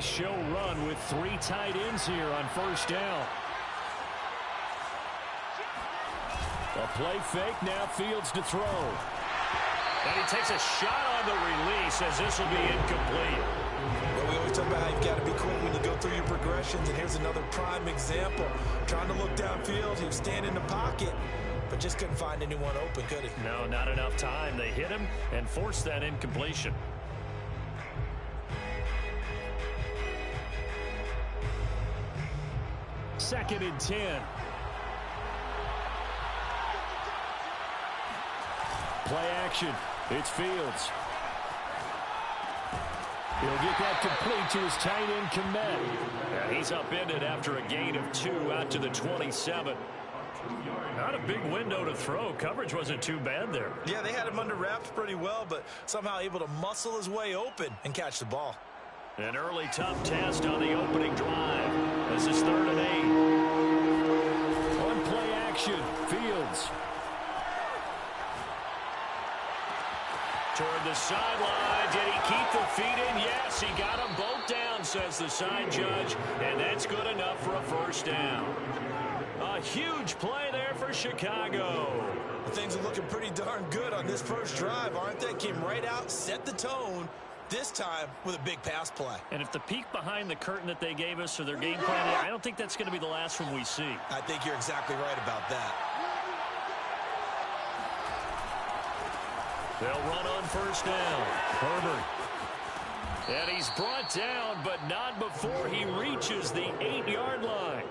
show run with 3 tight ends here on first down. A play fake, now Fields to throw. And he takes a shot on the release as this will be incomplete. Well, we always talk about how you've got to be quick when you go through your progressions, and here's another prime example. Trying to look downfield, he was standing in the pocket, but just couldn't find anyone open, could he? No, not enough time. They hit him and forced that incompletion. Second and 10. Play action. It's Fields. He'll get that complete to his tight end, Komet. And he's upended after a gain of 2 out to the 27. Not a big window to throw. Coverage wasn't too bad there. Yeah, they had him under wraps pretty well, but somehow able to muscle his way open and catch the ball. An early tough test on the opening drive. This is 3rd and 8. On play action, Fields. Toward the sideline. Did he keep the feet in? Yes, he got them both down, says the side judge. And that's good enough for a first down. A huge play there for Chicago. Things are looking pretty darn good on this first drive, aren't they? Came right out, set the tone, this time with a big pass play. And if the peek behind the curtain that they gave us or their game plan, I don't think that's going to be the last one we see. I think you're exactly right about that. They'll run on first down. Herbert. And he's brought down, but not before he reaches the 8-yard line.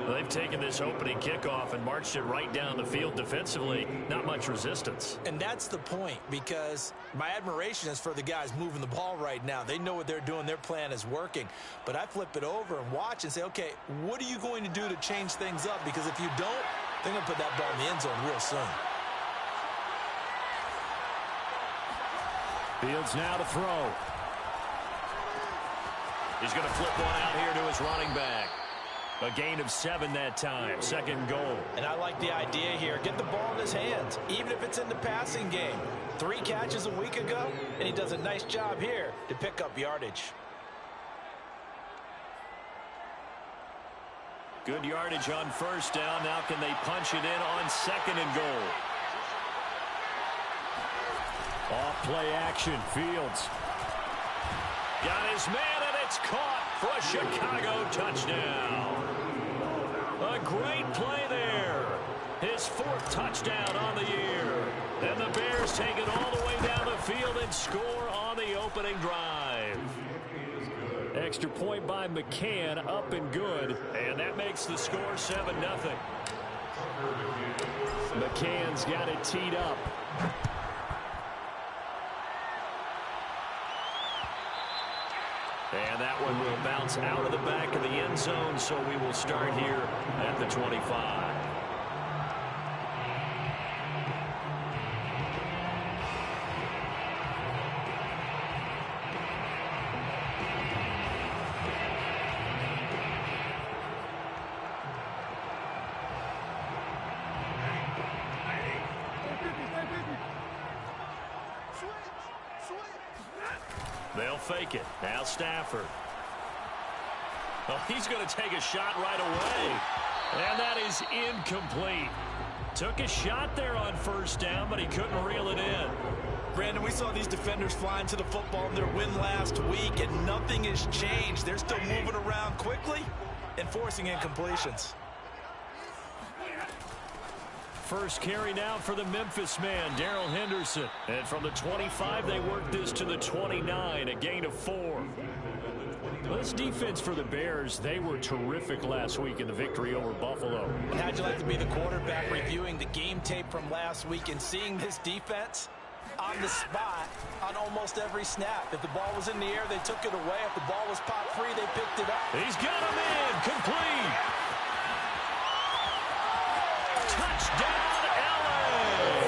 They've taken this opening kickoff and marched it right down the field defensively. Not much resistance. And that's the point, because my admiration is for the guys moving the ball right now. They know what they're doing. Their plan is working. But I flip it over and watch and say, okay, what are you going to do to change things up? Because if you don't, they're going to put that ball in the end zone real soon. Fields now to throw. He's going to flip one out here to his running back. A gain of 7 that time. 2nd goal. And I like the idea here. Get the ball in his hands, even if it's in the passing game. 3 catches a week ago, and he does a nice job here to pick up yardage. Good yardage on first down. Now can they punch it in on 2nd and goal? Off play action. Fields. Got his man, and it's caught for a Chicago touchdown. A great play there. His 4th touchdown on the year. And the Bears take it all the way down the field and score on the opening drive. Extra point by McCann, up and good. And that makes the score 7-0. McCann's got it teed up. And that one will bounce out of the back of the end zone, so we will start here at the 25. They'll fake it. Now Stafford. Oh, he's going to take a shot right away. And that is incomplete. Took a shot there on first down, but he couldn't reel it in. Brandon, we saw these defenders flying to the football in their win last week, and nothing has changed. They're still moving around quickly and forcing incompletions. First carry now for the Memphis man, Darrell Henderson. And from the 25, they work this to the 29, a gain of 4. This defense for the Bears, they were terrific last week in the victory over Buffalo. And how'd you like to be the quarterback reviewing the game tape from last week and seeing this defense on the spot on almost every snap? If the ball was in the air, they took it away. If the ball was pop free, they picked it up. He's got him in, complete. Touchdown, LA!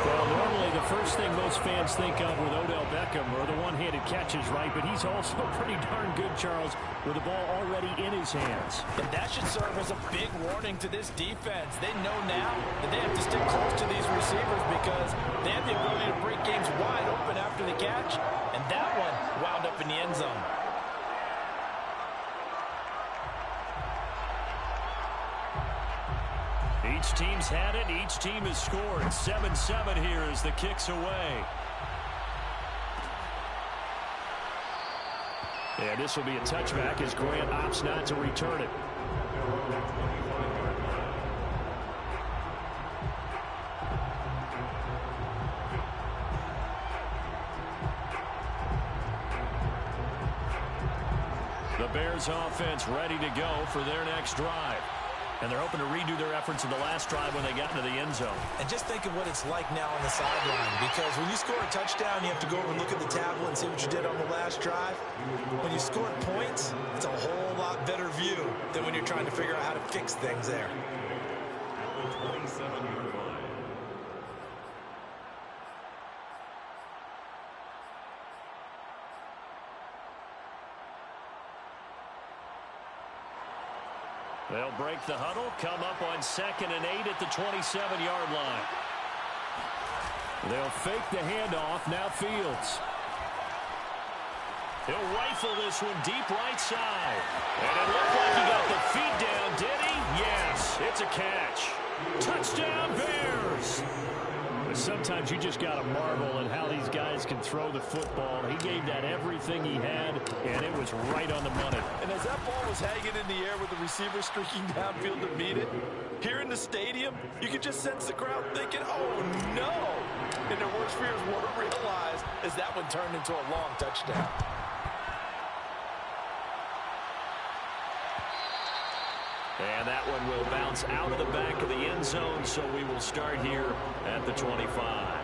Well, normally the first thing most fans think of with Odell Beckham are the one-handed catches, right? But he's also pretty darn good, Charles, with the ball already in his hands. And that should serve as a big warning to this defense. They know now that they have to stick close to these receivers because they have the ability to break games wide open after the catch. And that one wound up in the end zone. Each team's had it. Each team has scored. 7-7 here as the kick's away. And this will be a touchback as Grant opts not to return it. The Bears offense ready to go for their next drive. And they're hoping to redo their efforts in the last drive when they got into the end zone. And just think of what it's like now on the sideline, because when you score a touchdown, you have to go over and look at the tablet and see what you did on the last drive. When you scored points, it's a whole lot better view than when you're trying to figure out how to fix things there. They'll break the huddle, come up on 2nd and 8 at the 27-yard line. They'll fake the handoff. Now Fields. He'll rifle this one deep right side. And it looked like he got the feet down, did he? Yes, it's a catch. Touchdown, Bears! Sometimes you just got to marvel at how these guys can throw the football. He gave that everything he had, and it was right on the money. And as that ball was hanging in the air with the receiver streaking downfield to meet it, here in the stadium, you could just sense the crowd thinking, oh, no! And their worst fears weren't realized as that one turned into a long touchdown. And that one will bounce out of the back of the end zone, so we will start here at the 25.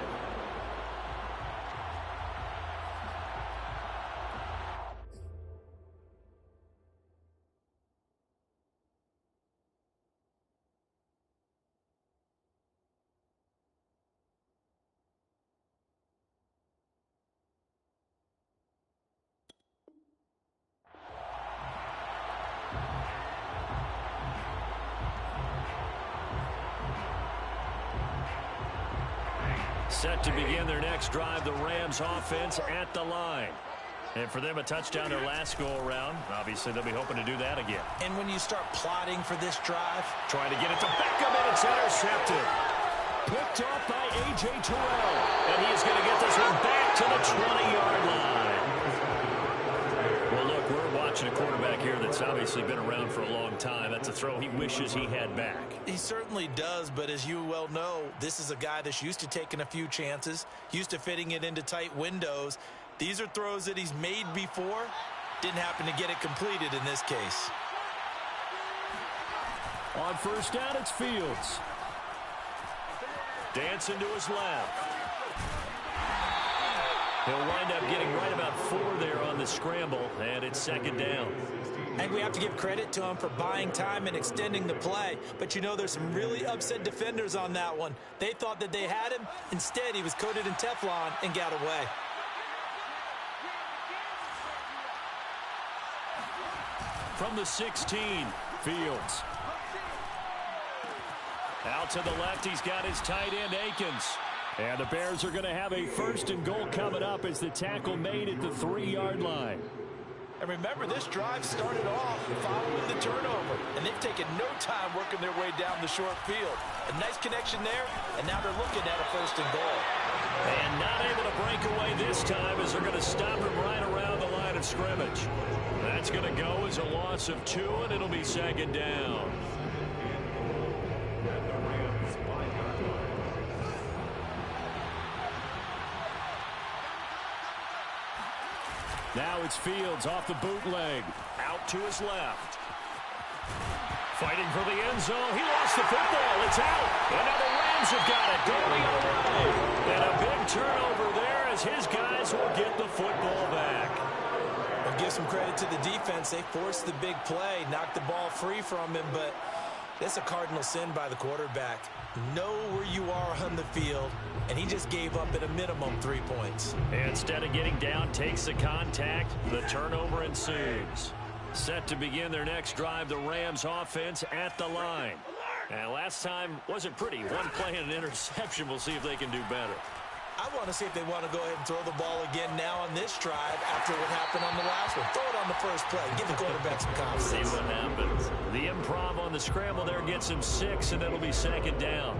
Set to begin their next drive, the Rams offense at the line. And for them, a touchdown their last go-around. Obviously, they'll be hoping to do that again. And when you start plotting for this drive, trying to get it to Beckham, and it's intercepted. Picked off by A.J. Terrell. And he's going to get this one back to the 20-yard line. Well, look, we're watching a quarterback here that's obviously been around for a long time. That's a throw he wishes he had back. He certainly does, but as you well know, this is a guy that's used to taking a few chances, used to fitting it into tight windows. These are throws that he's made before. Didn't happen to get it completed in this case. On first down, it's Fields. Dancing to his left. He'll wind up getting right about 4 there on the scramble, and it's 2nd down. I think we have to give credit to him for buying time and extending the play. But, you know, there's some really upset defenders on that one. They thought that they had him. Instead, he was coated in Teflon and got away. From the 16, Fields. Out to the left, he's got his tight end, Akins. And the Bears are going to have a 1st and goal coming up as the tackle made at the 3-yard line. And remember, this drive started off following the turnover. And they've taken no time working their way down the short field. A nice connection there, and now they're looking at a 1st and goal. And not able to break away this time as they're going to stop him right around the line of scrimmage. That's going to go as a loss of 2, and it'll be 2nd down. Now it's Fields off the bootleg. Out to his left. Fighting for the end zone. He lost the football. It's out. And now the Rams have got it. Going away. And a big turnover there as his guys will get the football back. I'll give some credit to the defense. They forced the big play, knocked the ball free from him, but that's a cardinal sin by the quarterback. Know where you are on the field, and he just gave up at a minimum 3 points. Instead of getting down, takes the contact. The turnover ensues. Set to begin their next drive, the Rams offense at the line. And last time wasn't pretty. One play and an interception. We'll see if they can do better. I want to see if they want to go ahead and throw the ball again now on this drive after what happened on the last one. Throw it on the first play. Give the quarterback some confidence. See what happens. The improv on the scramble there gets him 6, and it'll be second down.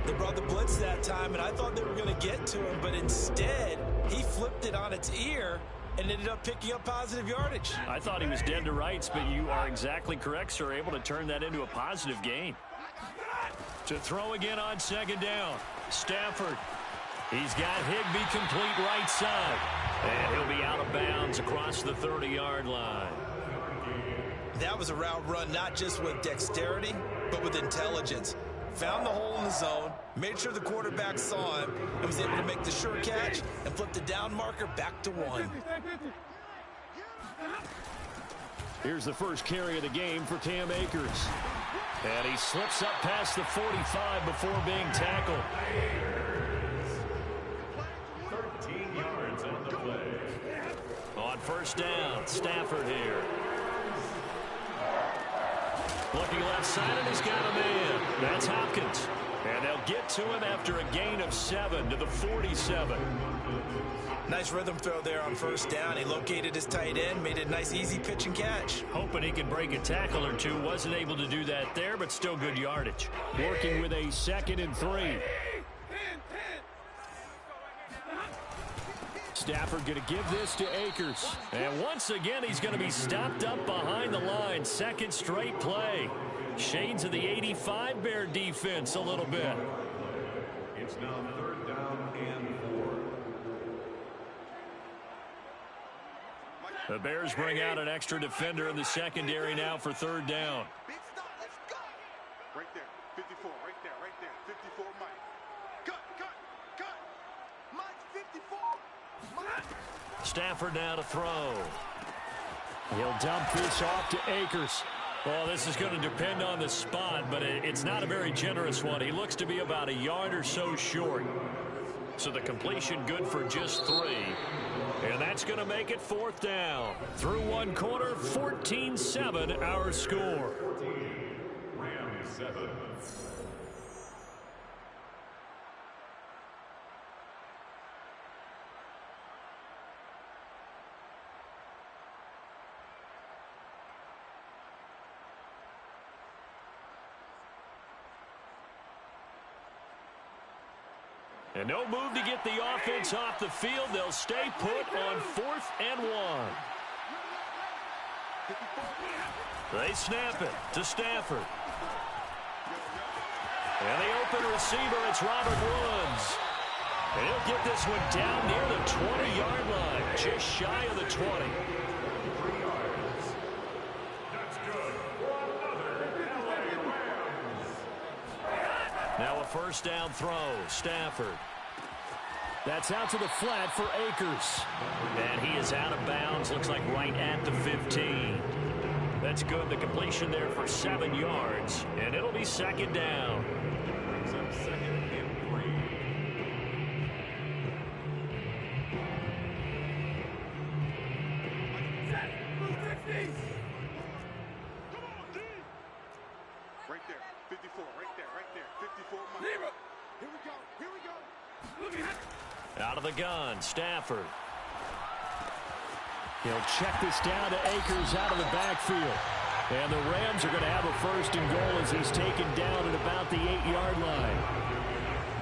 They brought the blitz that time, and I thought they were going to get to him, but instead he flipped it on its ear and ended up picking up positive yardage. I thought he was dead to rights, but you are exactly correct, sir. Able to turn that into a positive gain. To throw again on second down. Stafford. He's got Higbee complete right side. And he'll be out of bounds across the 30-yard line. That was a route run not just with dexterity, but with intelligence. Found the hole in the zone, made sure the quarterback saw him, and was able to make the sure catch and flip the down marker back to 1. Here's the first carry of the game for Cam Akers. And he slips up past the 45 before being tackled. 13 yards on the play. On first down, Stafford here. Looking left side, and he's got a man. That's Hopkins. And they'll get to him after a gain of 7 to the 47. Nice rhythm throw there on first down. He located his tight end, made a nice easy pitch and catch. Hoping he could break a tackle or two. Wasn't able to do that there, but still good yardage. Working with a 2nd and 3. Stafford going to give this to Akers. And once again, he's going to be stopped up behind the line. Second straight play. Shades of the 85 Bear defense a little bit. It's now 3rd down and 4. The Bears bring out an extra defender in the secondary now for 3rd down. Right there, 54, right there, 54, Mike. Cut. Mike, 54. Stafford now to throw. He'll dump this off to Akers. Well, this is going to depend on the spot, but it's not a very generous one. He looks to be about a yard or so short. So the completion good for just 3. And that's going to make it 4th down. Through one quarter, 14-7 our score. Rams 7. And no move to get the offense off the field. They'll stay put on 4th and 1. They snap it to Stafford. And the open receiver, it's Robert Woods. And he'll get this one down near the 20-yard line, just shy of the 20. 3 yards. That's good. Now a first down throw, Stafford. That's out to the flat for Akers. And he is out of bounds, looks like right at the 15. That's good, the completion there for 7 yards. And it'll be 2nd down. Brings up 2nd and 3. Right there, 54, right there, 54, Mike. Here we go. Look at out of the gun, Stafford. He'll check this down to Akers out of the backfield. And the Rams are going to have a 1st and goal as he's taken down at about the 8-yard line.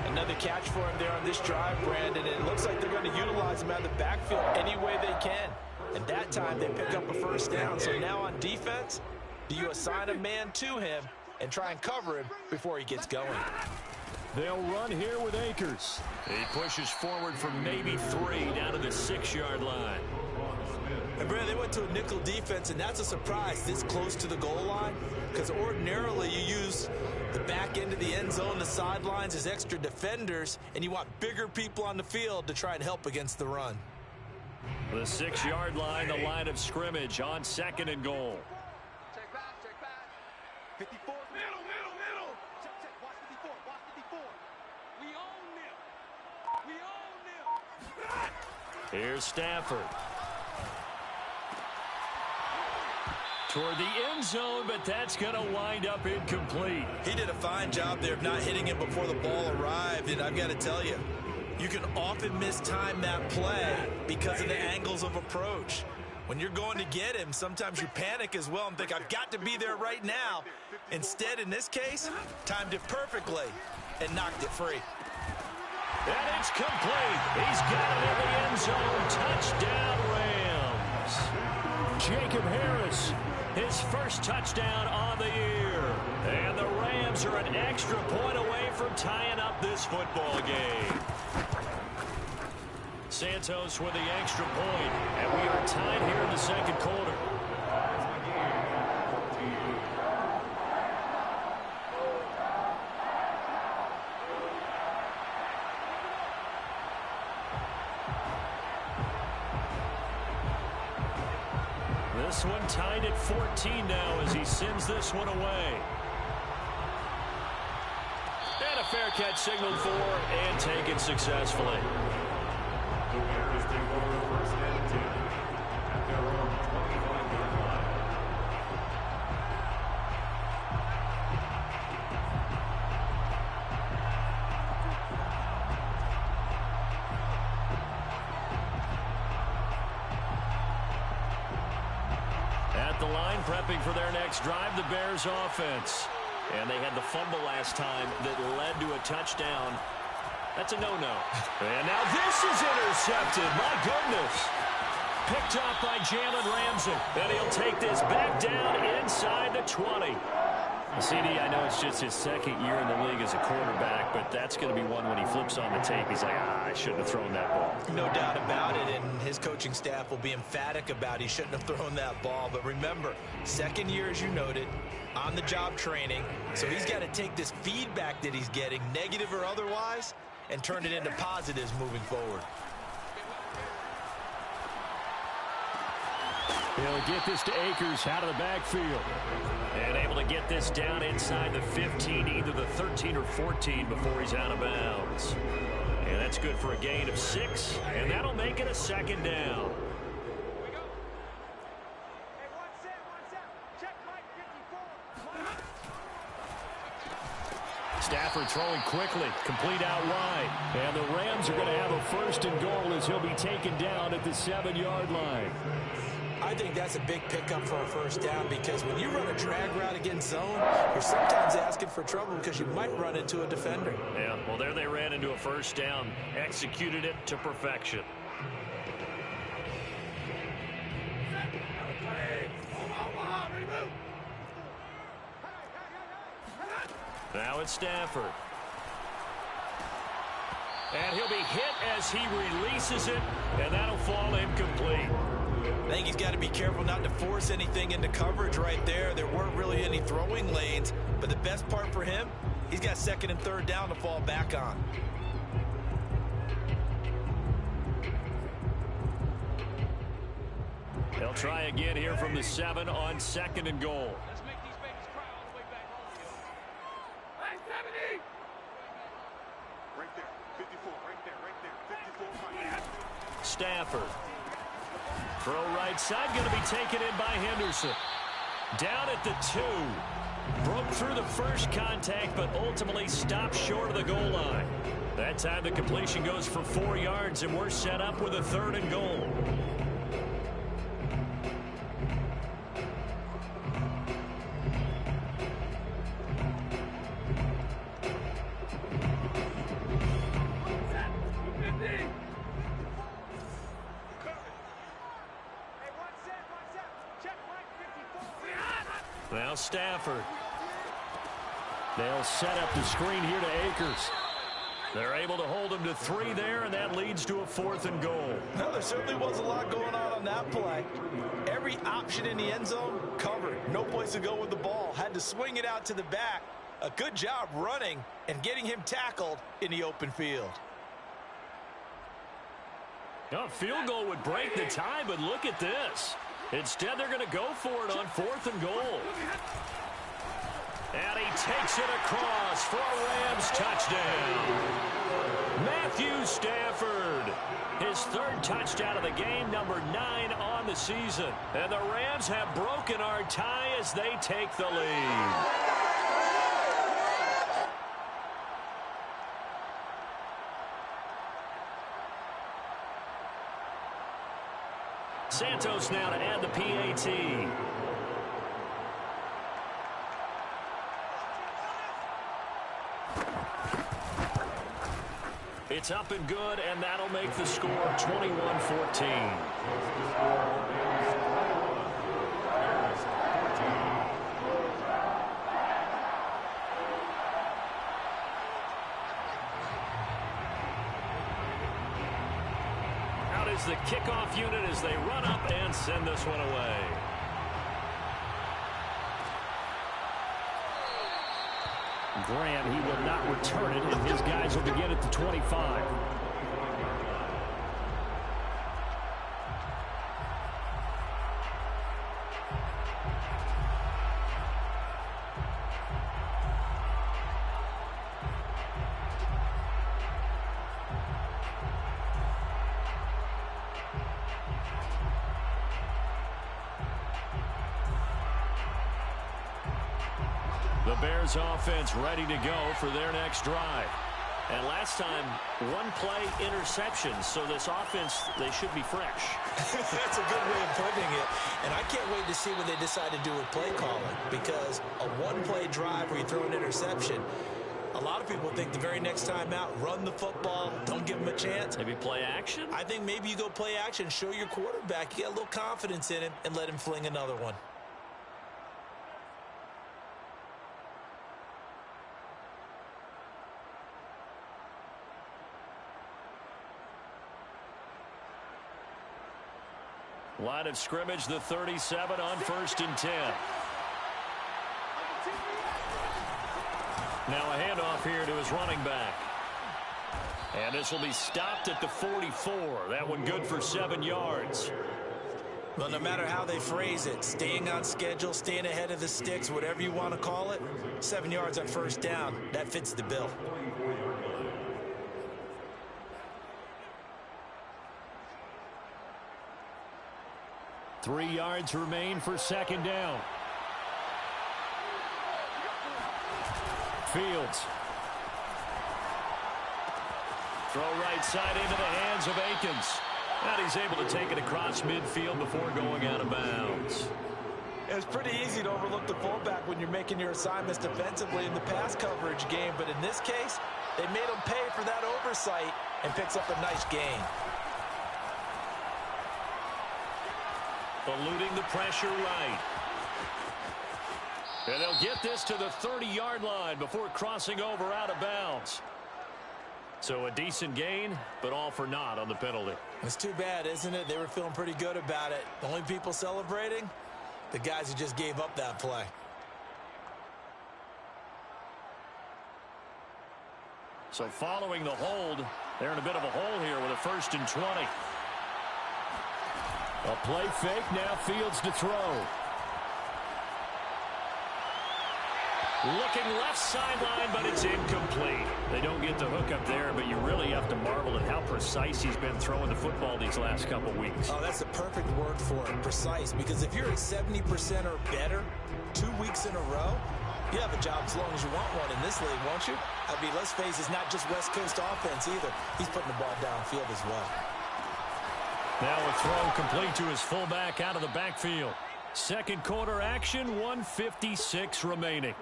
Another catch for him there on this drive, Brandon. And it looks like they're going to utilize him out of the backfield any way they can. And that time they pick up a 1st down. So now on defense, do you assign a man to him and try and cover him before he gets going? They'll run here with Akers. He pushes forward for maybe 3 down to the 6-yard line. And Brad, they went to a nickel defense, and that's a surprise this close to the goal line, because ordinarily you use the back end of the end zone, the sidelines as extra defenders, and you want bigger people on the field to try and help against the run. The 6-yard line, the line of scrimmage on 2nd and goal. Check back. 54, middle. Check, watch 54, watch 54. We own them. Here's Stafford. Toward the end zone, but that's going to wind up incomplete. He did a fine job there of not hitting him before the ball arrived, and I've got to tell you, You can often mistime that play because of the angles of approach. When you're going to get him, sometimes you panic as well and think, I've got to be there right now. Instead, in this case, timed it perfectly and knocked it free. And it's complete. He's got it in the end zone. Touchdown, Rams. Jacob Harris, his first touchdown on the year. And the Rams are an extra point away from tying up this football game. Santos with the extra point, and we are tied here in the second quarter. This one tied at 14 now as he sends this one away. And a fair catch signaled for and taken successfully. The Bears take over first and 10 at their own 25-yard line. At the line, prepping for their next drive, the Bears offense. And they had the fumble last time that led to a touchdown. That's a no-no. And now this is intercepted. My goodness. Picked off by Jalen Ramsey. And he'll take this back down inside the 20. CD, I know it's just his second year in the league as a quarterback, but that's going to be one when he flips on the tape. He's like, I shouldn't have thrown that ball. No doubt about it, and his coaching staff will be emphatic about he shouldn't have thrown that ball. But remember, second year, as you noted, on-the-job training, so he's got to take this feedback that he's getting, negative or otherwise, and turn it into positives moving forward. He'll get this to Akers out of the backfield. And able to get this down inside the 15, either the 13 or 14 before he's out of bounds. And that's good for a gain of 6, and that'll make it a second down. Stafford throwing quickly, complete out wide. And the Rams are going to have a first and goal as he'll be taken down at the 7-yard line. I think that's a big pickup for a first down because when you run a drag route against zone, you're sometimes asking for trouble because you might run into a defender. Yeah, well, there they ran into a first down, executed it to perfection. Now it's Stafford. And he'll be hit as he releases it, and that'll fall incomplete. I think he's got to be careful not to force anything into coverage right there. There weren't really any throwing lanes, but the best part for him, he's got second and third down to fall back on. They'll try again here from the 7 on 2nd and goal. Let's make these babies cry all the way back home. Hey, 70! Right there, 54, right there, 54. Stafford. Throw right side, going to be taken in by Henderson. Down at the 2. Broke through the first contact, but ultimately stopped short of the goal line. That time the completion goes for 4 yards, and we're set up with a 3rd and goal. Now Stafford. They'll set up the screen here to Akers. They're able to hold him to 3 there, and that leads to a 4th and goal. No, there certainly was a lot going on that play. Every option in the end zone covered. No place to go with the ball. Had to swing it out to the back. A good job running and getting him tackled in the open field. A field goal would break the tie, but look at this. Instead, they're going to go for it on 4th and goal. And he takes it across for a Rams touchdown. Matthew Stafford, his 3rd touchdown of the game, number 9 on the season. And the Rams have broken our tie as they take the lead. Santos now to add the PAT. It's up and good, and that'll make the score 21-14. Out is the kickoff unit as they run up and send this one away. Graham, he will not return it, and his guys will begin at the 25. The Bears offense ready to go for their next drive. And last time, one play interception. So this offense, they should be fresh. That's a good way of putting it. And I can't wait to see what they decide to do with play calling. Because a one-play drive where you throw an interception, a lot of people think the very next time out, run the football, don't give them a chance. Maybe play action? I think maybe you go play action, show your quarterback, you get a little confidence in him, and let him fling another one. Line of scrimmage, the 37 on 1st and 10. Now a handoff here to his running back. And this will be stopped at the 44. That one good for 7 yards. Well, no matter how they phrase it, staying on schedule, staying ahead of the sticks, whatever you want to call it, 7 yards on 1st down, that fits the bill. Three yards remain for 2nd down. Fields. Throw right side into the hands of Akins. And he's able to take it across midfield before going out of bounds. It's pretty easy to overlook the fullback when you're making your assignments defensively in the pass coverage game. But in this case, they made him pay for that oversight and picks up a nice gain. Eluding the pressure right. And they'll get this to the 30-yard line before crossing over out of bounds. So a decent gain, but all for naught on the penalty. It's too bad, isn't it? They were feeling pretty good about it. The only people celebrating, the guys who just gave up that play. So following the hold, they're in a bit of a hole here with a 1st and 20. A play fake, now Fields to throw. Looking left sideline, but it's incomplete. They don't get the hook up there, but you really have to marvel at how precise he's been throwing the football these last couple weeks. Oh, that's the perfect word for it, precise. Because if you're at 70% or better 2 weeks in a row, you have a job as long as you want one in this league, won't you? I mean, let's face it, it's not just West Coast offense either. He's putting the ball downfield as well. Now a throw complete to his fullback out of the backfield. Second quarter action, 1:56 remaining.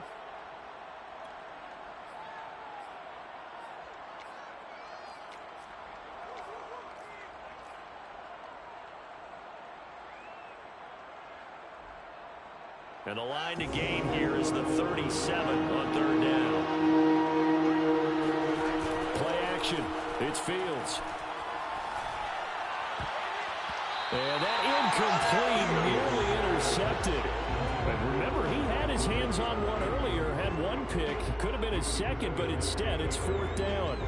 And the line to gain here is the 37 on 3rd down. Play action. It's Fields. And that incomplete, nearly intercepted. But remember, he had his hands on one earlier, had one pick. Could have been his second, but instead it's 4th down.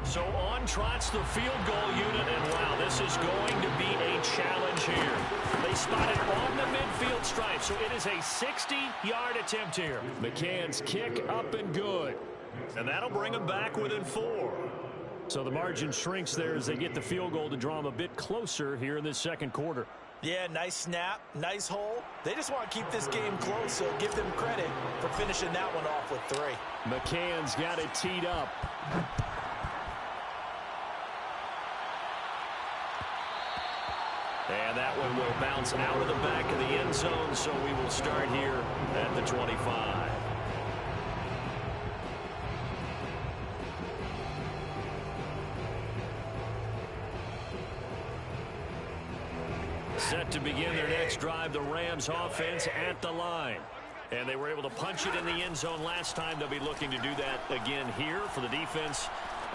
So on trots the field goal unit, and wow, this is going to be a challenge here. They spot it on the midfield stripe, so it is a 60-yard attempt here. McCann's kick up and good. And that'll bring them back within 4. So the margin shrinks there as they get the field goal to draw them a bit closer here in this second quarter. Yeah, nice snap, nice hole. They just want to keep this game close, so give them credit for finishing that one off with 3. McCann's got it teed up. And that one will bounce out of the back of the end zone, so we will start here at the 25. Set to begin their next drive, the Rams offense at the line. And they were able to punch it in the end zone last time. They'll be looking to do that again here for the defense.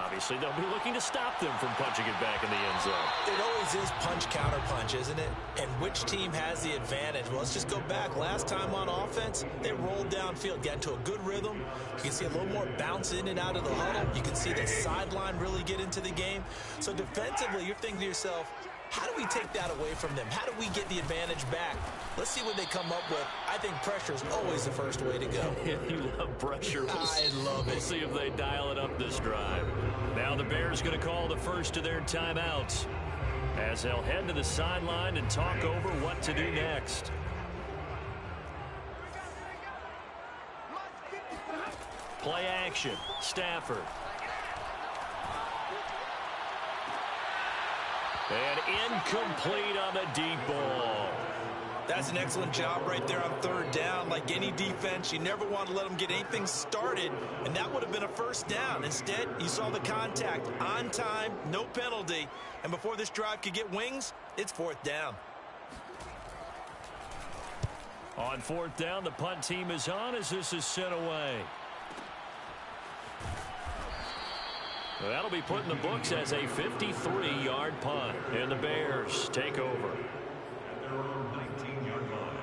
Obviously, they'll be looking to stop them from punching it back in the end zone. It always is punch-counter-punch, isn't it? And which team has the advantage? Well, let's just go back. Last time on offense, they rolled downfield, got into a good rhythm. You can see a little more bounce in and out of the huddle. You can see the sideline really get into the game. So defensively, you're thinking to yourself, how do we take that away from them? How do we get the advantage back? Let's see what they come up with. I think pressure is always the first way to go. You love pressure. I love it. We'll see if they dial it up this drive. Now the Bears going to call the first of their timeouts as they'll head to the sideline and talk over what to do next. Play action. Stafford. And incomplete on the deep ball. That's an excellent job right there on third down. Like any defense, you never want to let them get anything started, and that would have been a first down. Instead, you saw the contact on time, no penalty, and before this drive could get wings, it's fourth down. On fourth down, the punt team is on as this is sent away. That'll be put in the books as a 53-yard punt. And the Bears take over. At their own 19-yard line.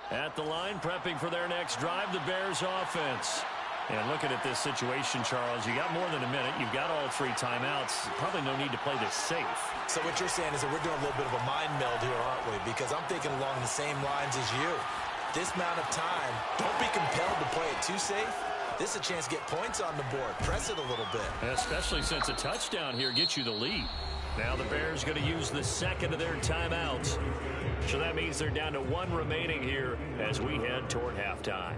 At the line, prepping for their next drive, the Bears offense. And looking at this situation, Charles, you got more than a minute. You've got all three timeouts. Probably no need to play this safe. So what you're saying is that we're doing a little bit of a mind meld here, aren't we? Because I'm thinking along the same lines as you. This amount of time, don't be compelled to play it too safe. This is a chance to get points on the board. Press it a little bit. Especially since a touchdown here gets you the lead. Now the Bears going to use the second of their timeouts. So that means they're down to one remaining here as we head toward halftime.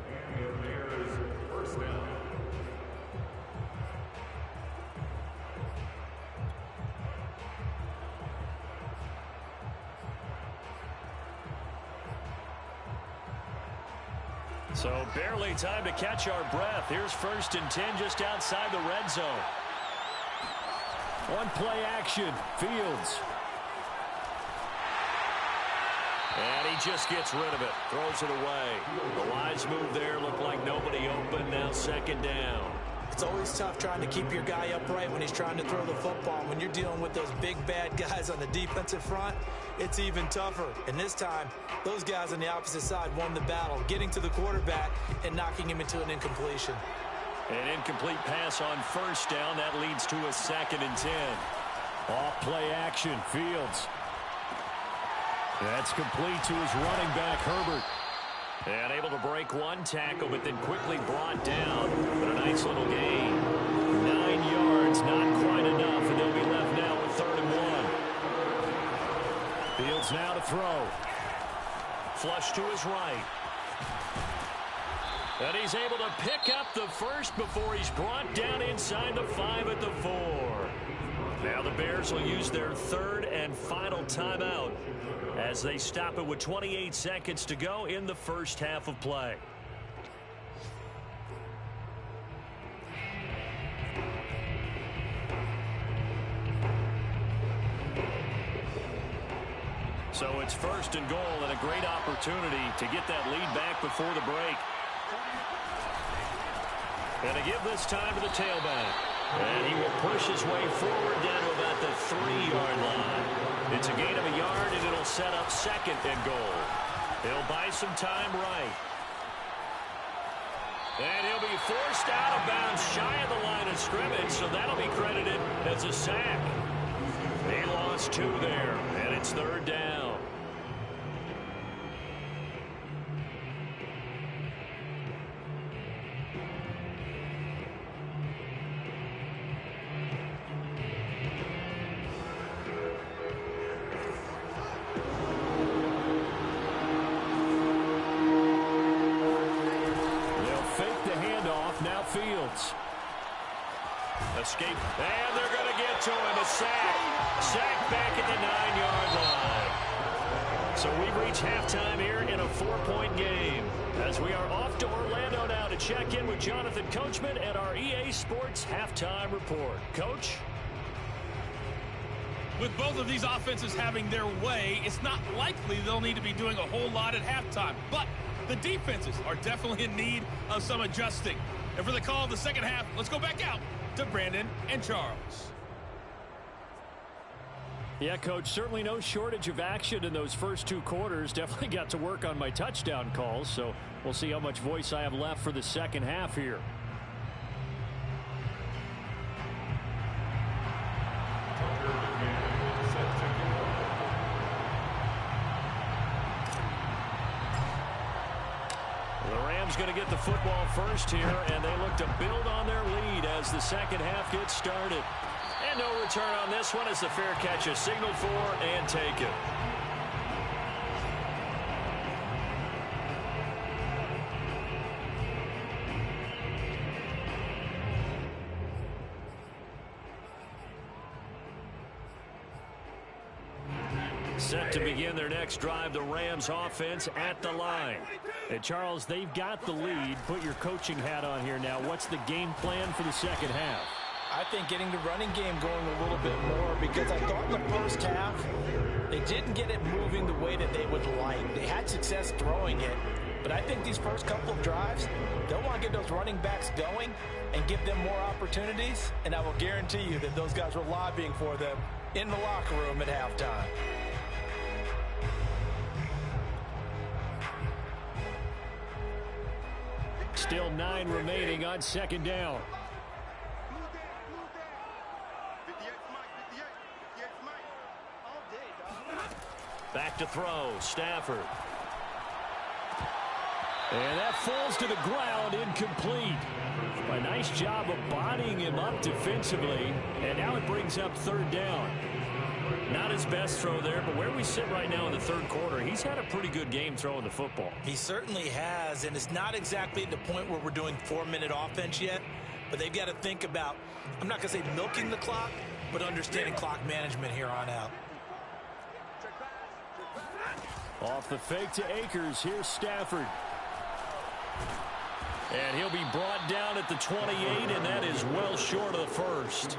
Bears first down. So barely time to catch our breath. Here's 1st and 10 just outside the red zone. One play action. Fields. And he just gets rid of it. Throws it away. The wise move there. Looked like nobody open. Now 2nd down. It's always tough trying to keep your guy upright when he's trying to throw the football. When you're dealing with those big, bad guys on the defensive front, it's even tougher. And this time, those guys on the opposite side won the battle, getting to the quarterback and knocking him into an incompletion. An incomplete pass on 1st down. That leads to a 2nd and 10. Off play action. Fields. That's complete to his running back, Herbert. And able to break one tackle, but then quickly brought down. But a nice little gain. 9 yards, not quite enough, and they'll be left now with 3rd and 1. Fields now to throw. Flush to his right. And he's able to pick up the first before he's brought down inside the 5 at the 4. Now the Bears will use their 3rd and final timeout as they stop it with 28 seconds to go in the first half of play. So it's 1st and goal and a great opportunity to get that lead back before the break. And to give this time to the tailback. And he will push his way forward down to about the 3-yard line. It's a gain of a yard, and it'll set up 2nd and goal. He'll buy some time right. And he'll be forced out of bounds shy of the line of scrimmage, so that'll be credited as a sack. They lost 2 there, and it's 3rd down. Escape, and they're going to get to him. A sack. Sack back at the 9-yard line. So we've reached halftime here in a 4-point game. As we are off to Orlando now to check in with Jonathan Coachman at our EA Sports Halftime Report. Coach? With both of these offenses having their way, it's not likely they'll need to be doing a whole lot at halftime. But the defenses are definitely in need of some adjusting. And for the call of the second half, let's go back out to Brandon and Charles. Yeah, Coach, certainly no shortage of action in those first 2 quarters. Definitely got to work on my touchdown calls, so we'll see how much voice I have left for the second half here. Going to get the football first here, and they look to build on their lead as the second half gets started. And no return on this one as the fair catch is signaled for and taken. Set to begin their next drive, the Rams offense at the line. And Charles, they've got the lead. Put your coaching hat on here now. What's the game plan for the second half? I think getting the running game going a little bit more, because I thought in the first half they didn't get it moving the way that they would like. They had success throwing it, but I think these first couple of drives, they'll want to get those running backs going and give them more opportunities, and I will guarantee you that those guys were lobbying for them in the locker room at halftime. Still 9 remaining on second down. Back to throw, Stafford. And that falls to the ground, incomplete. A nice job of bodying him up defensively, and now it brings up third down. Not his best throw there, but where we sit right now in the third quarter, he's had a pretty good game throwing the football. He certainly has, and it's not exactly at the point where we're doing 4-minute offense yet, but they've got to think about, I'm not going to say milking the clock, but understanding clock management here on out. Off the fake to Akers, here's Stafford. And he'll be brought down at the 28, and that is well short of the first.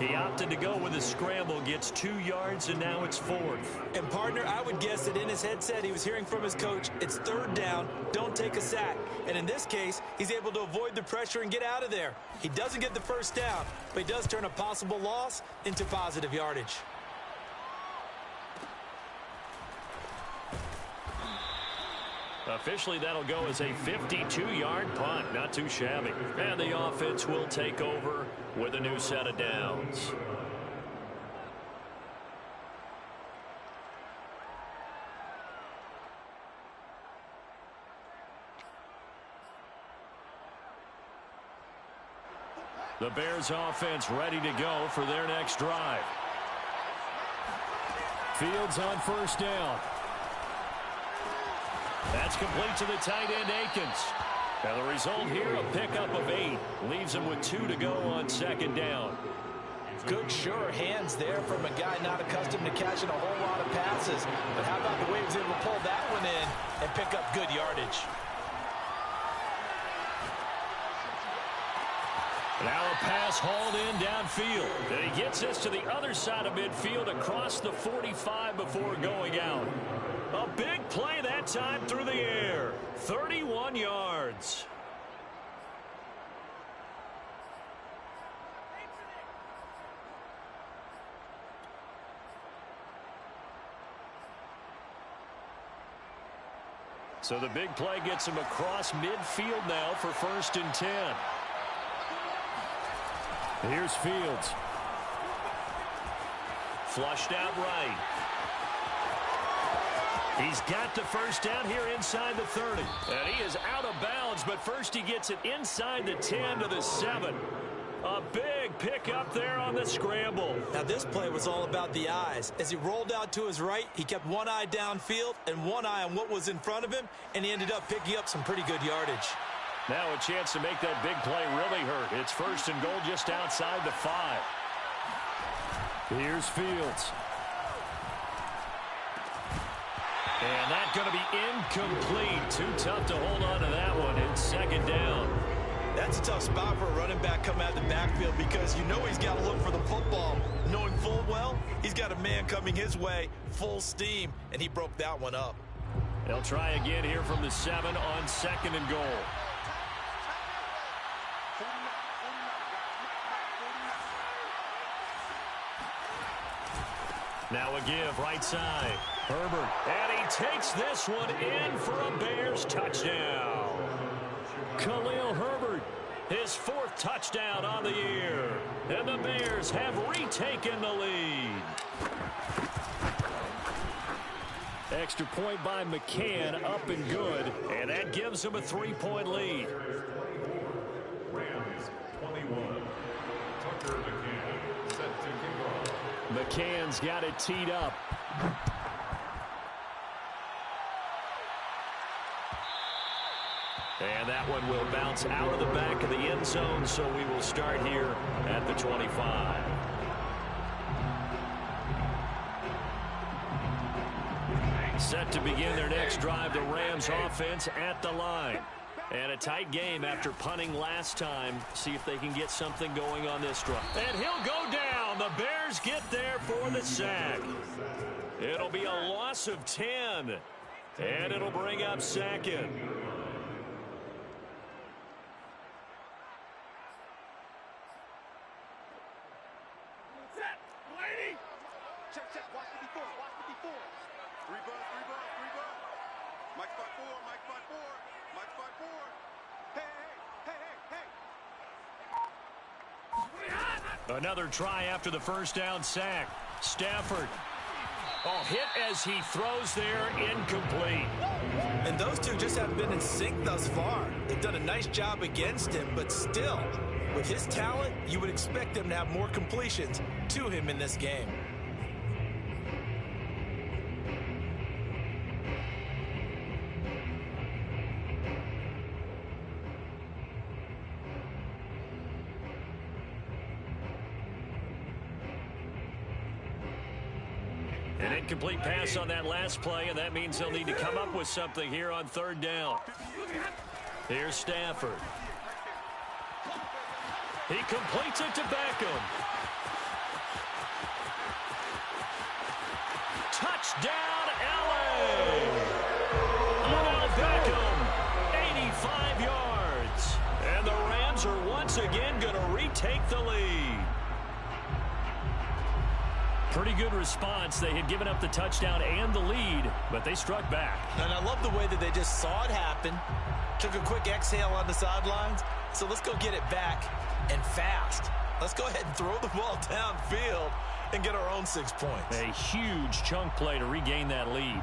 He opted to go with a scramble, gets 2 yards, and now it's 4th. And, partner, I would guess that in his headset he was hearing from his coach, it's third down, don't take a sack. And in this case, he's able to avoid the pressure and get out of there. He doesn't get the first down, but he does turn a possible loss into positive yardage. Officially, that'll go as a 52-yard punt. Not too shabby. And the offense will take over with a new set of downs. The Bears offense ready to go for their next drive. Fields on first down. That's complete to the tight end, Akins. And the result here, a pickup of 8. Leaves him with 2 to go on second down. Good, sure hands there from a guy not accustomed to catching a whole lot of passes. But how about the way he was able to pull that one in and pick up good yardage? Now a pass hauled in downfield. And he gets this to the other side of midfield across the 45 before going out. A big play that time through the air. 31 yards. So the big play gets him across midfield now for 1st and 10. Here's Fields. Flushed out right. He's got the first down here inside the 30. And he is out of bounds, but first he gets it inside the 10 to the 7. A big pickup there on the scramble. Now this play was all about the eyes. As he rolled out to his right, he kept one eye downfield and one eye on what was in front of him, and he ended up picking up some pretty good yardage. Now a chance to make that big play really hurt. It's 1st and goal just outside the 5. Here's Fields. And that's going to be incomplete. Too tough to hold on to that one. It's 2nd down. That's a tough spot for a running back coming out of the backfield because you know he's got to look for the football, knowing full well he's got a man coming his way full steam, and he broke that one up. They'll try again here from the 7 on 2nd and goal. Now a give right side. Herbert. And he takes this one in for a Bears touchdown. Khalil Herbert, his 4th touchdown on the year. And the Bears have retaken the lead. Extra point by McCann, up and good. And that gives him a 3-point lead. Rams 21. Tucker McCann set to kick off. McCann's got it teed up. And that one will bounce out of the back of the end zone, so we will start here at the 25. Set to begin their next drive, the Rams offense at the line. And a tight game after punting last time. See if they can get something going on this drive. And he'll go down. The Bears get there for the sack. It'll be a loss of 10. And it'll bring up 2nd. Check. Watch the before. 3 buzz. Mike spot 4. Hey. Another try after the 1st down sack. Stafford. Oh, hit as he throws there, incomplete. And those two just haven't been in sync thus far. They've done a nice job against him, but still, with his talent, you would expect them to have more completions to him in this game. An incomplete pass on that last play, and that means they'll need to come up with something here on 3rd down. Here's Stafford. He completes it to Beckham. Touchdown, L.A. Odell Beckham, 85 yards. And the Rams are once again going to retake the lead. Pretty good response. They had given up the touchdown and the lead, but they struck back. And I love the way that they just saw it happen, took a quick exhale on the sidelines. So let's go get it back and fast. Let's go ahead and throw the ball downfield and get our own 6 points. A huge chunk play to regain that lead.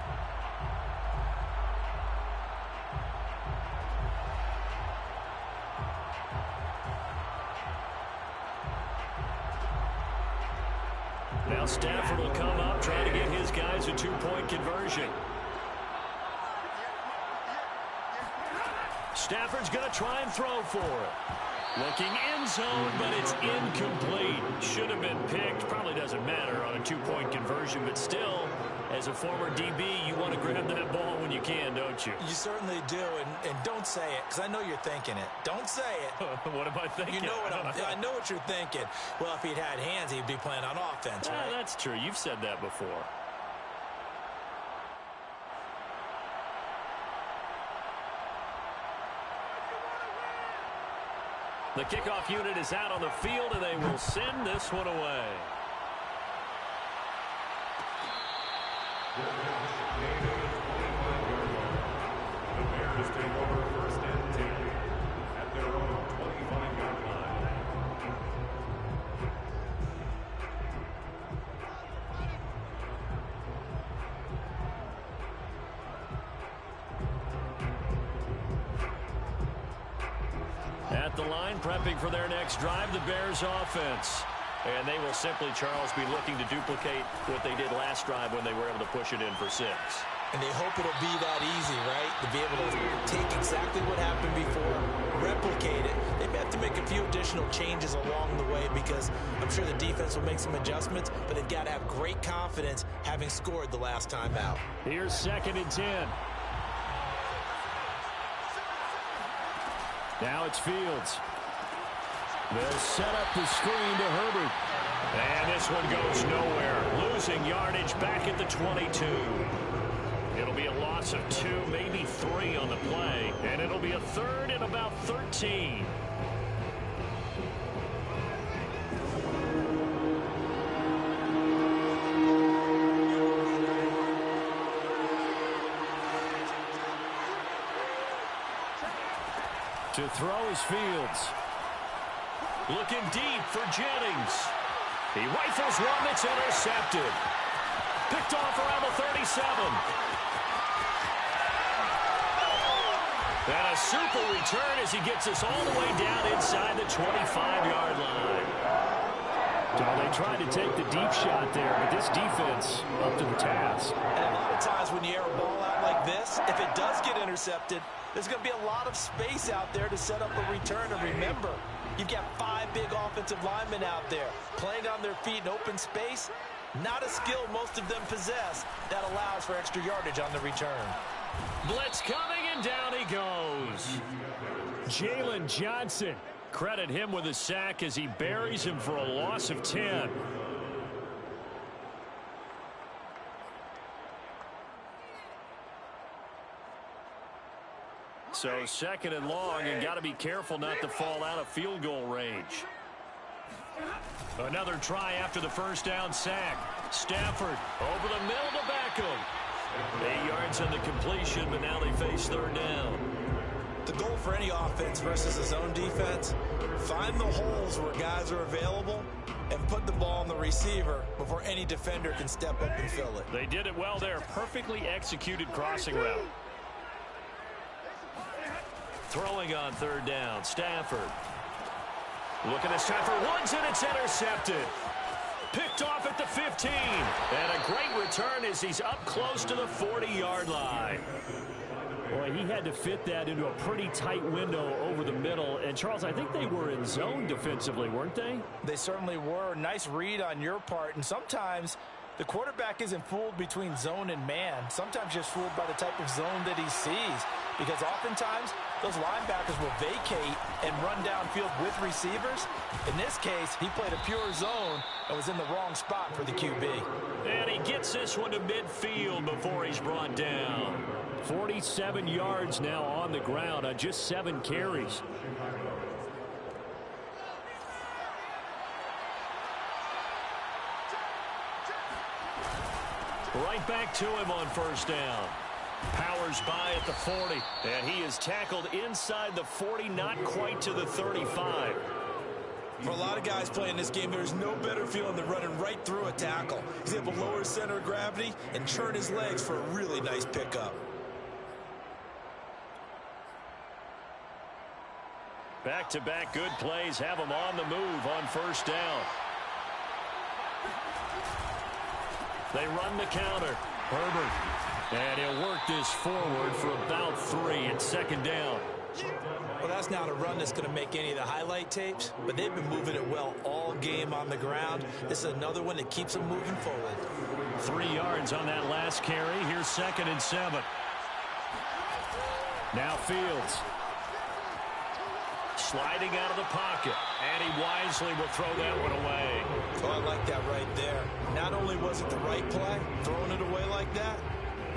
Now Stafford will come up, trying to get his guys a 2-point conversion. Stafford's going to try and throw for it. Looking end zone, but it's incomplete. Should have been picked. Probably doesn't matter on a 2-point conversion, but still, as a former DB, you want to grab that ball when you can, don't you? You certainly do, and don't say it, because I know you're thinking it. Don't say it. What am I thinking? You know what I know what you're thinking. Well, if he'd had hands, he'd be playing on offense, right? That's true. You've said that before. The kickoff unit is out on the field, and they will send this one away. The Bears take over 1st and 10 at their own 25-yard line. At the line, prepping for their next drive, the Bears offense. And they will simply, Charles, be looking to duplicate what they did last drive when they were able to push it in for 6. And they hope it'll be that easy, right? To be able to take exactly what happened before, replicate it. They may have to make a few additional changes along the way because I'm sure the defense will make some adjustments, but they've got to have great confidence having scored the last time out. Here's 2nd and 10. Now it's Fields. They'll set up the screen to Herbert. And this one goes nowhere. Losing yardage back at the 22. It'll be a loss of 2, maybe 3 on the play. And it'll be a 3rd and about 13. To throw is Fields. Looking deep for Jennings. He rifles one that's intercepted. Picked off around the 37. And a super return as he gets us all the way down inside the 25-yard line. So they tried to take the deep shot there, but this defense up to the task. And a lot of times when you air a ball out like this, if it does get intercepted, there's going to be a lot of space out there to set up a return. And remember, you've got 5 big offensive linemen out there playing on their feet in open space. Not a skill most of them possess that allows for extra yardage on the return. Blitz coming, and down he goes. Jalen Johnson. Credit him with a sack as he buries him for a loss of 10. So 2nd and long, and got to be careful not to fall out of field goal range. Another try after the first down sack. Stafford over the middle to Beckham. 8 yards on the completion, but now they face 3rd down. The goal for any offense versus a zone defense, find the holes where guys are available and put the ball on the receiver before any defender can step up and fill it. They did it well there. Perfectly executed crossing route. Throwing on 3rd down, Stafford. Looking at Stafford once, and it's intercepted. Picked off at the 15. And a great return as he's up close to the 40-yard line. Boy, he had to fit that into a pretty tight window over the middle. And, Charles, I think they were in zone defensively, weren't they? They certainly were. Nice read on your part. And sometimes the quarterback isn't fooled between zone and man. Sometimes just fooled by the type of zone that he sees. Because oftentimes, those linebackers will vacate and run downfield with receivers. In this case, he played a pure zone and was in the wrong spot for the QB. And he gets this one to midfield before he's brought down. 47 yards now on the ground on just 7 carries. Right back to him on 1st down. Powers by at the 40. And he is tackled inside the 40, not quite to the 35. For a lot of guys playing this game, there's no better feeling than running right through a tackle. He's able to lower his center of gravity and turn his legs for a really nice pickup. Back-to-back good plays have him on the move on 1st down. They run the counter. Herbert. And he'll work this forward for about 3 at 2nd down. Well, that's not a run that's going to make any of the highlight tapes, but they've been moving it well all game on the ground. This is another one that keeps them moving forward. 3 yards on that last carry. Here's 2nd and 7. Now Fields. Sliding out of the pocket, and he wisely will throw that one away. Oh, I like that right there. Not only was it the right play, throwing it away like that,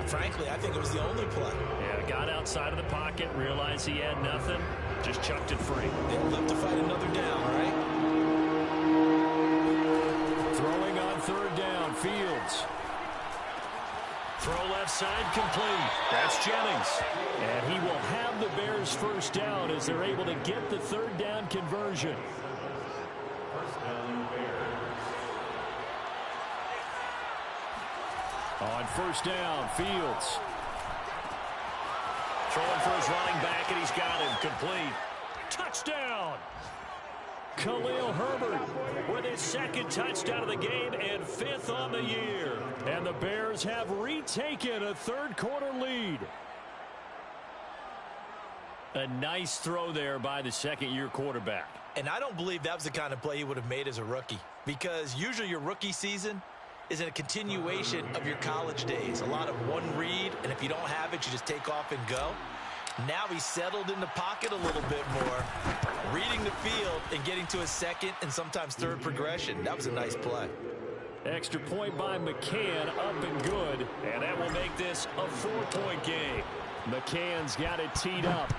frankly, I think it was the only play. Yeah, got outside of the pocket, realized he had nothing, just chucked it free. They'd live to fight another down, right? Throwing on 3rd down, Fields. Throw left side complete. That's Jennings. And he will have the Bears 1st down as they're able to get the 3rd down conversion. On 1st down, Fields. Throwing for his running back, and he's got him complete. Touchdown! Khalil Herbert with his second touchdown of the game and 5th on the year. And the Bears have retaken a third-quarter lead. A nice throw there by the second-year quarterback. And I don't believe that was the kind of play he would have made as a rookie, because usually your rookie season is a continuation of your college days. A lot of one read, and if you don't have it, you just take off and go. Now he's settled in the pocket a little bit more, reading the field and getting to his second and sometimes third progression. That was a nice play. Extra point by McCann, up and good. And that will make this a 4-point game. McCann's got it teed up.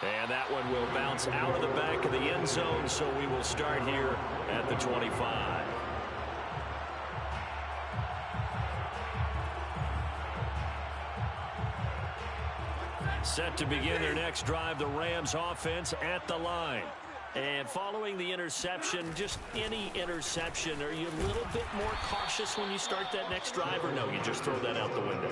And that one will bounce out of the back of the end zone, so we will start here at the 25. Set to begin their next drive, the Rams offense at the line. And following the interception, just any interception, are you a little bit more cautious when you start that next drive, or no, you just throw that out the window?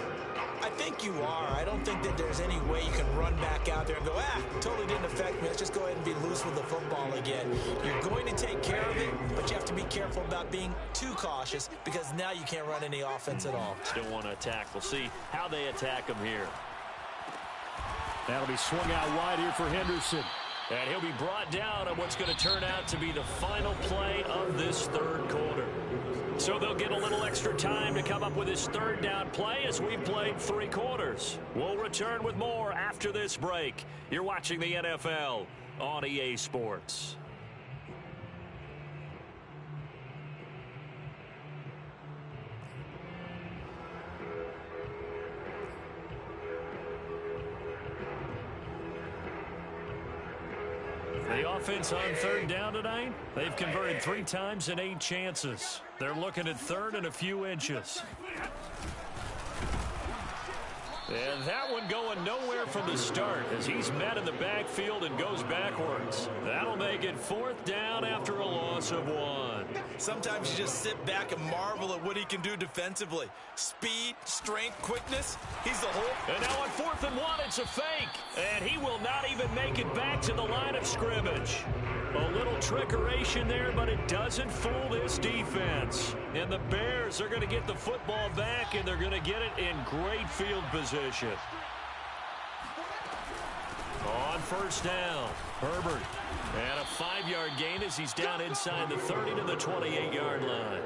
I think you are. I don't think that there's any way you can run back out there and go, totally didn't affect me. Let's just go ahead and be loose with the football again. You're going to take care of it, but you have to be careful about being too cautious, because now you can't run any offense at all. Still want to attack. We'll see how they attack them here. That'll be swung out wide here for Henderson. And he'll be brought down on what's going to turn out to be the final play of this third quarter. So they'll get a little extra time to come up with his third down play as we've played 3 quarters. We'll return with more after this break. You're watching the NFL on EA Sports. The offense on third down tonight, they've converted 3 times in 8 chances. They're looking at third and a few inches. And that one going nowhere from the start as he's met in the backfield and goes backwards. That'll make it 4th down after a loss of 1. Sometimes you just sit back and marvel at what he can do defensively. Speed, strength, quickness. He's the whole. And now on 4th and 1, it's a fake. And he will not even make it back to the line of scrimmage. A little trickeration there, but it doesn't fool this defense. And the Bears are going to get the football back, and they're going to get it in great field position. On 1st down, Herbert. And a 5-yard gain as he's down inside the 30 to the 28-yard line.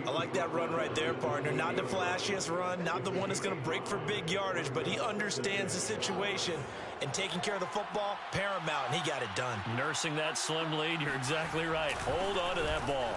I like that run right there, partner. Not the flashiest run, not the one that's going to break for big yardage, but he understands the situation, and taking care of the football, paramount, and he got it done. Nursing that slim lead, you're exactly right. Hold on to that ball.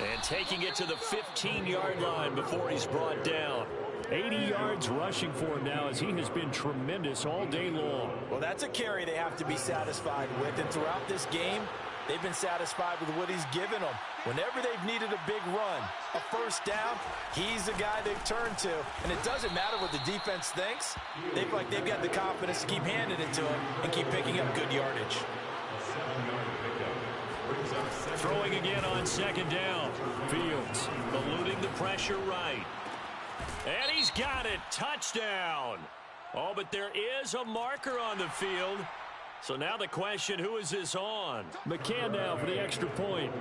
And taking it to the 15-yard line before he's brought down. 80 yards rushing for him now as he has been tremendous all day long. Well, that's a carry they have to be satisfied with, and throughout this game, they've been satisfied with what he's given them. Whenever they've needed a big run, a 1st down, he's the guy they've turned to. And it doesn't matter what the defense thinks. They've got the confidence to keep handing it to him and keep picking up good yardage. Throwing again on 2nd down. Fields eluding the pressure right. And he's got it. Touchdown. Oh, but there is a marker on the field. So now the question, who is this on? McCann now for the extra point.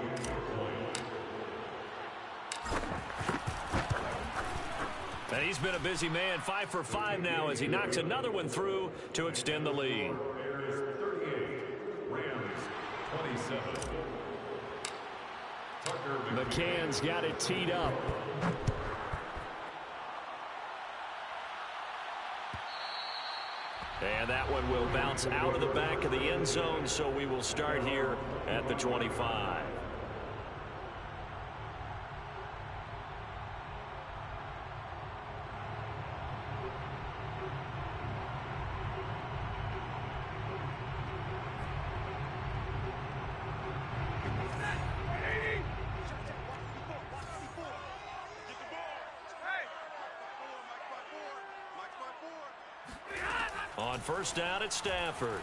And he's been a busy man, 5 for 5 now as he knocks another one through to extend the lead. Bears 38, Rams 27. McCann's got it teed up. And that one will bounce out of the back of the end zone, so we will start here at the 25. On 1st down, it's Stafford.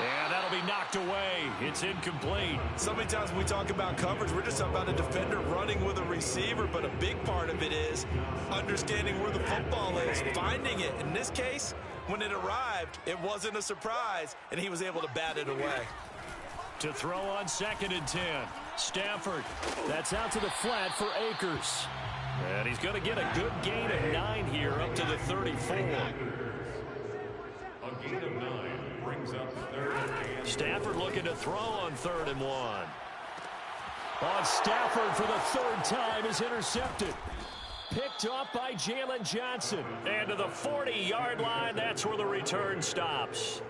And that'll be knocked away. It's incomplete. So many times when we talk about coverage, we're just about a defender running with a receiver, but a big part of it is understanding where the football is, finding it. In this case, when it arrived, it wasn't a surprise, and he was able to bat it away. To throw on 2nd and 10. Stafford. That's out to the flat for Akers. And he's going to get a good gain of 9 here up to the 34. A gain of 9 brings up 3rd and Stafford looking to throw on 3rd and 1. On Stafford for the 3rd time is intercepted. Picked off by Jalen Johnson. And to the 40-yard line, that's where the return stops.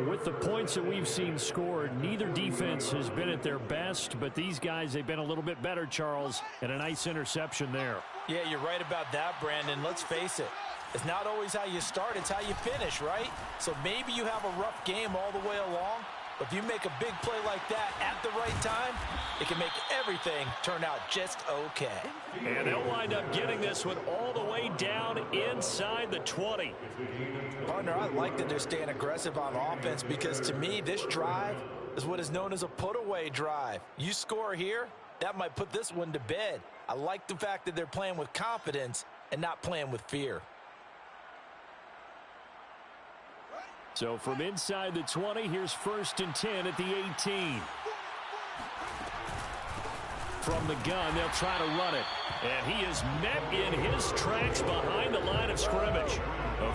With the points that we've seen scored, neither defense has been at their best, but these guys, they've been a little bit better, Charles, and a nice interception there. Yeah, you're right about that, Brandon. Let's face it. It's not always how you start, it's how you finish, right? So maybe you have a rough game all the way along, but if you make a big play like that at the right time, it can make everything turn out just okay. And they'll wind up getting this one all the way down inside the 20. Partner, I like that they're staying aggressive on offense because to me, this drive is what is known as a put-away drive. You score here, that might put this one to bed. I like the fact that they're playing with confidence and not playing with fear. So from inside the 20, here's 1st and 10 at the 18. From the gun, they'll try to run it. And he is met in his tracks behind the line of scrimmage.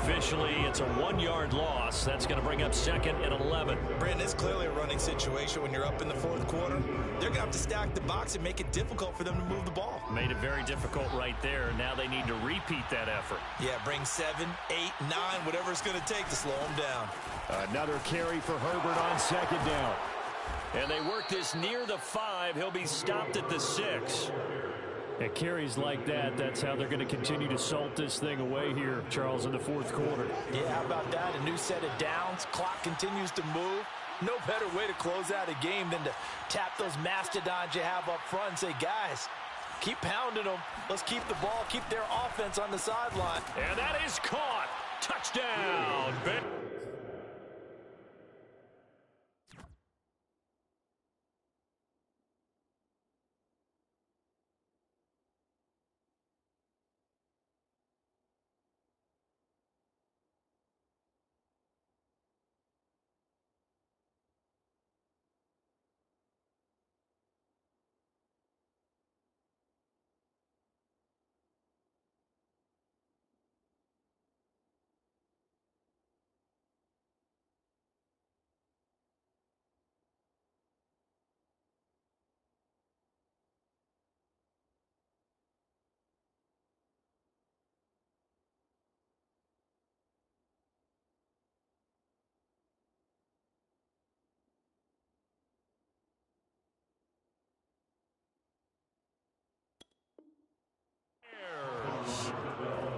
Officially, it's a 1-yard loss. That's going to bring up 2nd and 11. Brandon, it's clearly a running situation when you're up in the 4th quarter. They're going to have to stack the box and make it difficult for them to move the ball. Made it very difficult right there. Now they need to repeat that effort. Yeah, bring 7, 8, 9, whatever it's going to take to slow them down. Another carry for Herbert on 2nd down. And they work this near the 5. He'll be stopped at the 6. At carries like that, that's how they're going to continue to salt this thing away here, Charles, in the 4th quarter. Yeah, how about that? A new set of downs. Clock continues to move. No better way to close out a game than to tap those mastodons you have up front and say, guys, keep pounding them. Let's keep the ball, keep their offense on the sideline. And that is caught. Touchdown.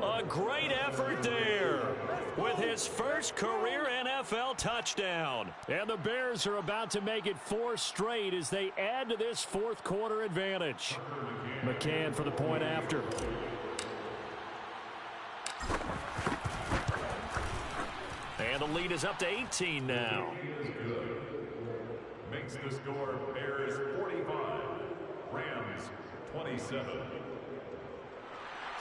A great effort there with his first career NFL touchdown. And the Bears are about to make it 4 straight as they add to this 4th quarter advantage. McCann for the point after. And the lead is up to 18 now. makes the score Bears 45, Rams 27.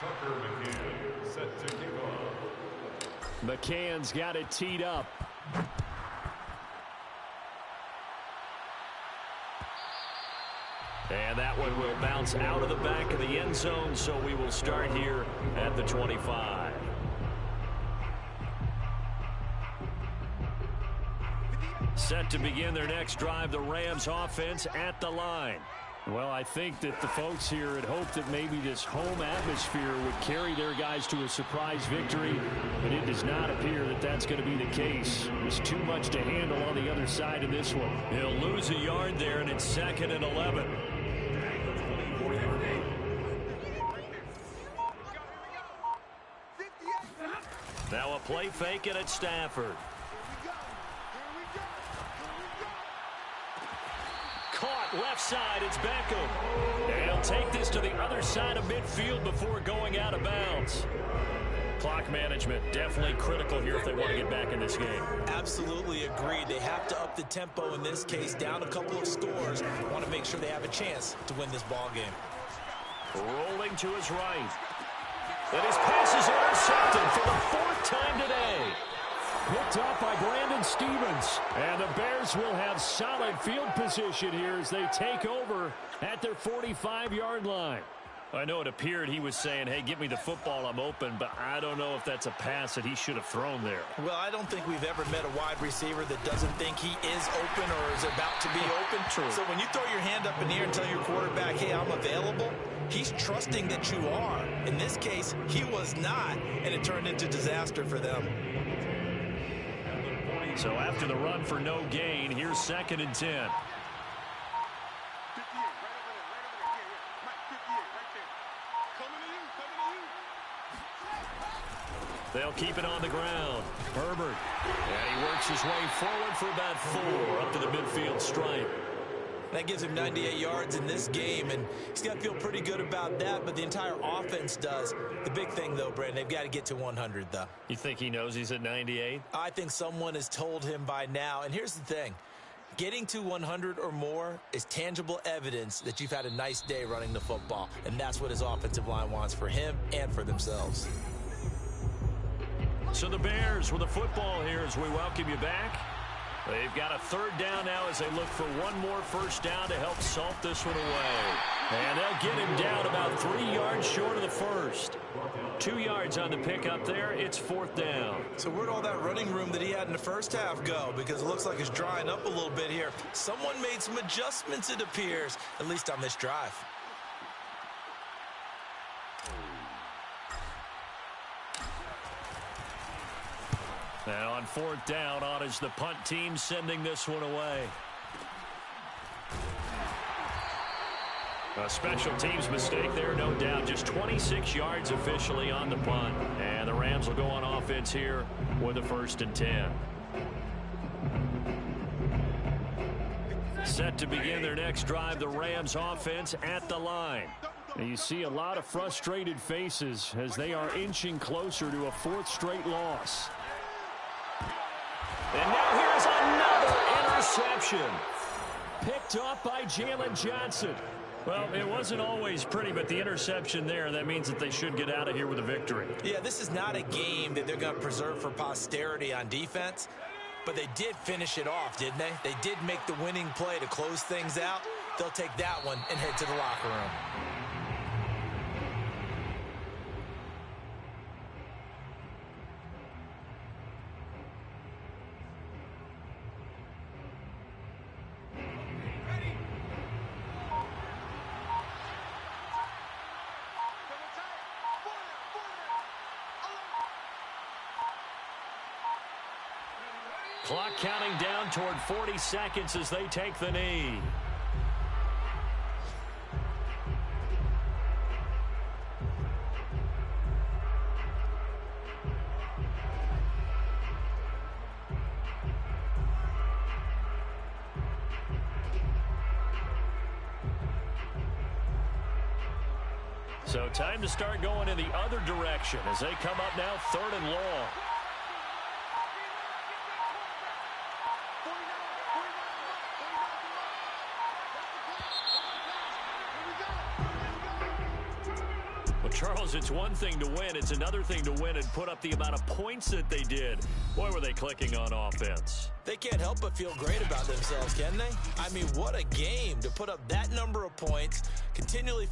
Tucker McCann set to kick off. McCann's got it teed up. And that one will bounce out of the back of the end zone, so we will start here at the 25. Set to begin their next drive, the Rams offense at the line. Well, I think that the folks here had hoped that maybe this home atmosphere would carry their guys to a surprise victory, but it does not appear that that's going to be the case. There's too much to handle on the other side of this one. He'll lose a yard there, and it's 2nd and 11. Now a play fake it at Stafford. Caught left side, it's Beckham. And he'll take this to the other side of midfield before going out of bounds. Clock management, definitely critical here if they want to get back in this game. Absolutely agreed. They have to up the tempo in this case, down a couple of scores. Want to make sure they have a chance to win this ball game. Rolling to his right. And his pass is intercepted for the 4th time today. Picked up by Brandon Stevens. And the Bears will have solid field position here as they take over at their 45-yard line. I know it appeared he was saying, hey, give me the football, I'm open, but I don't know if that's a pass that he should have thrown there. Well, I don't think we've ever met a wide receiver that doesn't think he is open or is about to be open. True. So when you throw your hand up in the air and tell your quarterback, hey, I'm available, he's trusting that you are. In this case, he was not, and it turned into disaster for them. So after the run for no gain, here's 2nd and 10. They'll keep it on the ground. Herbert. And he works his way forward for about 4 up to the midfield stripe. That gives him 98 yards in this game, and he's got to feel pretty good about that, but the entire offense does. The big thing, though, Brandon, they've got to get to 100, though. You think he knows he's at 98? I think someone has told him by now, and here's the thing. Getting to 100 or more is tangible evidence that you've had a nice day running the football, and that's what his offensive line wants for him and for themselves. So the Bears with the football here as we welcome you back. They've got a 3rd down now as they look for one more 1st down to help salt this one away. And they'll get him down about 3 yards short of the 1st. 2 yards on the pickup there. It's 4th down. So where'd all that running room that he had in the first half go? Because it looks like it's drying up a little bit here. Someone made some adjustments, it appears, at least on this drive. Now on 4th down, on is the punt team sending this one away. A special teams mistake there, no doubt. Just 26 yards officially on the punt. And the Rams will go on offense here with a 1st and 10. Set to begin their next drive, the Rams offense at the line. And you see a lot of frustrated faces as they are inching closer to a 4th straight loss. And now here's another interception. Picked up by Jalen Johnson. Well, it wasn't always pretty, but the interception there, that means that they should get out of here with a victory. Yeah, this is not a game that they're going to preserve for posterity on defense, but they did finish it off, didn't they? They did make the winning play to close things out. They'll take that one and head to the locker room. Clock counting down toward 40 seconds as they take the knee. So time to start going in the other direction as they come up now 3rd and long. Charles, it's one thing to win. It's another thing to win and put up the amount of points that they did. Boy, were they clicking on offense. They can't help but feel great about themselves, can they? I mean, what a game to put up that number of points, continually